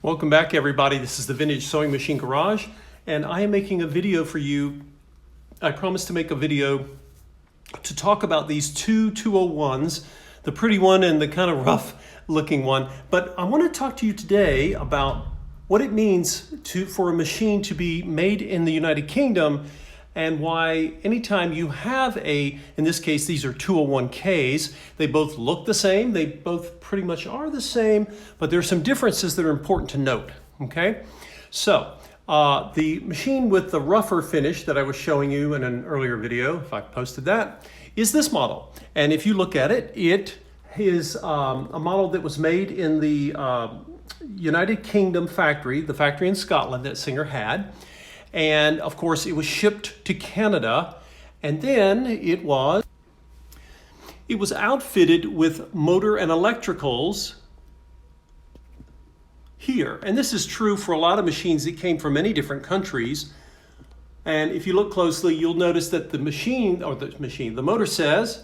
Welcome back, everybody. This is the Vintage Sewing Machine Garage, and I am making a video for you. I promised to make a video to talk about these two 201s, the pretty one and the kind of rough looking one. But I want to talk to you today about what it means for a machine to be made in the United Kingdom, and why anytime you have in this case, these are 201Ks, they both look the same, they both pretty much are the same, but there are some differences that are important to note, okay? So, the machine with the rougher finish that I was showing you in an earlier video, if I posted that, is this model. And if you look at it, it is a model that was made in the United Kingdom factory, the factory in Scotland that Singer had. And of course it was shipped to Canada, and then it was outfitted with motor and electricals here. And this is true for a lot of machines that came from many different countries. And if you look closely, you'll notice that the motor says,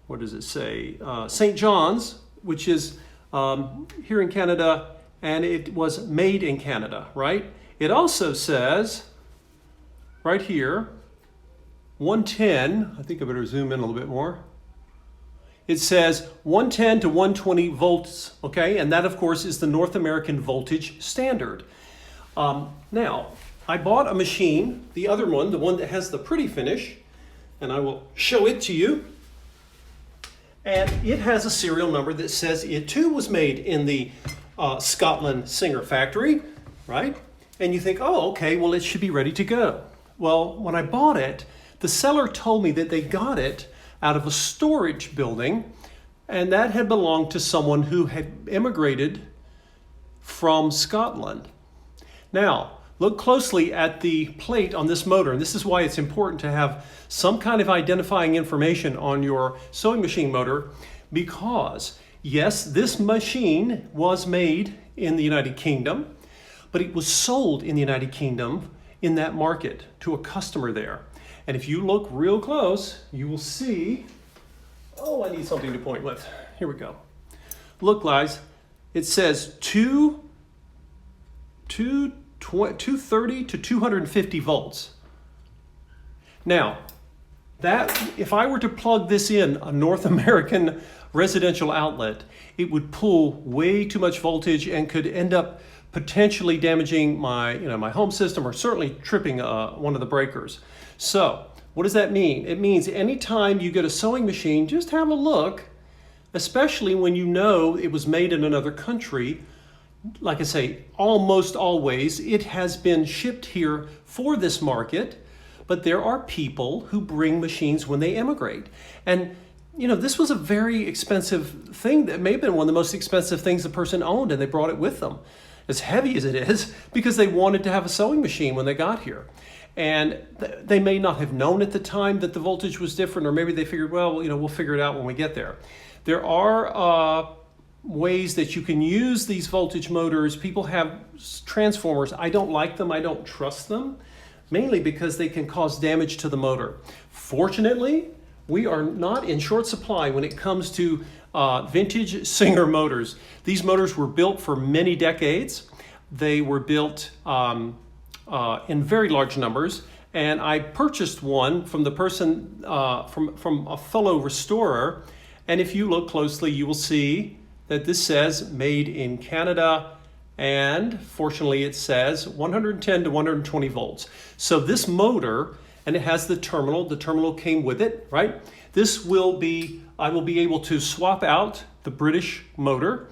what does it say? St. John's, which is here in Canada, and it was made in Canada, right? It also says, right here, 110, I think I better zoom in a little bit more. It says 110 to 120 volts, okay? And that, of course, is the North American voltage standard. Now, I bought a machine, the other one, the one that has the pretty finish, and I will show it to you. And it has a serial number that says it too was made in the Scotland Singer factory, right? And you think, oh, okay, well, it should be ready to go. Well, when I bought it, the seller told me that they got it out of a storage building, and that had belonged to someone who had immigrated from Scotland. Now, look closely at the plate on this motor, and this is why it's important to have some kind of identifying information on your sewing machine motor, because, yes, this machine was made in the United Kingdom, but it was sold in the United Kingdom in that market to a customer there. And if you look real close, you will see, oh, I need something to point with. Here we go. Look, guys, it says 230 to 250 volts. Now, that if I were to plug this in a North American residential outlet, it would pull way too much voltage and could end up potentially damaging my home system, or certainly tripping one of the breakers. So what does that mean? It means anytime you get a sewing machine, just have a look, especially when you know it was made in another country. Like I say, almost always it has been shipped here for this market, but there are people who bring machines when they immigrate. And this was a very expensive thing. That may have been one of the most expensive things the person owned, and they brought it with them, as heavy as it is, because they wanted to have a sewing machine when they got here. And they may not have known at the time that the voltage was different, or maybe they figured, well, we'll figure it out when we get there. There are ways that you can use these voltage motors. People have transformers. I don't like them. I don't trust them, mainly because they can cause damage to the motor. Fortunately, we are not in short supply when it comes to vintage Singer motors. These motors were built for many decades. They were built in very large numbers, and I purchased one from the person, from a fellow restorer. And if you look closely, you will see that this says made in Canada, and fortunately it says 110 to 120 volts. So this motor, and it has the terminal came with it, right? I will be able to swap out the British motor,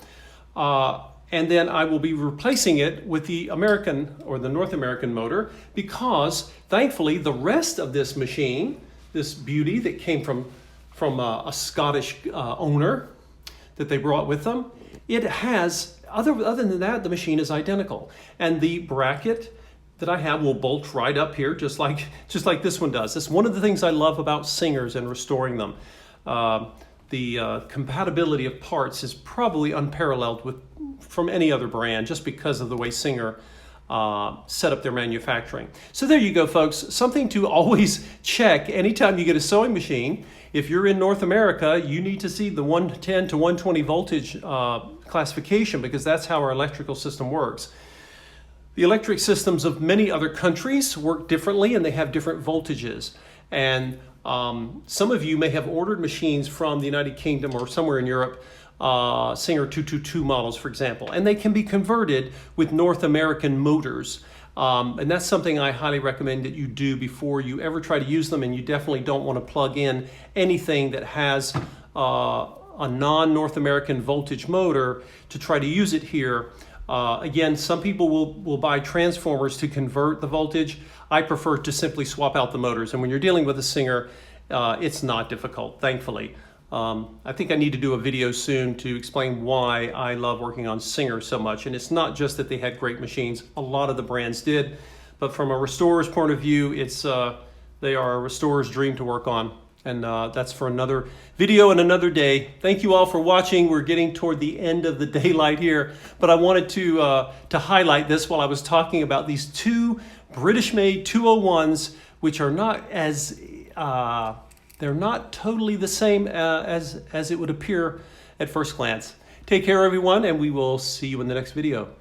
and then I will be replacing it with the American or the North American motor, because thankfully the rest of this machine, this beauty that came from a Scottish owner that they brought with them, it has, other than that, the machine is identical. And the bracket that I have will bolt right up here, just like this one does. That's one of the things I love about Singers and restoring them. The compatibility of parts is probably unparalleled from any other brand, just because of the way Singer set up their manufacturing. So there you go, folks. Something to always check anytime you get a sewing machine. If you're in North America, you need to see the 110 to 120 voltage classification because that's how our electrical system works. The electric systems of many other countries work differently and they have different voltages. And some of you may have ordered machines from the United Kingdom or somewhere in Europe, Singer 222 models, for example, and they can be converted with North American motors. And that's something I highly recommend that you do before you ever try to use them, and you definitely don't want to plug in anything that has a non-North American voltage motor to try to use it here. Again, some people will buy transformers to convert the voltage. I prefer to simply swap out the motors. And when you're dealing with a Singer, it's not difficult, thankfully. I think I need to do a video soon to explain why I love working on Singer so much. And it's not just that they had great machines. A lot of the brands did. But from a restorer's point of view, they are a restorer's dream to work on. And that's for another video and another day. Thank you all for watching. We're getting toward the end of the daylight here, but I wanted to highlight this while I was talking about these two British-made 201s, which are not as they're not totally the same as it would appear at first glance. Take care, everyone, and we will see you in the next video.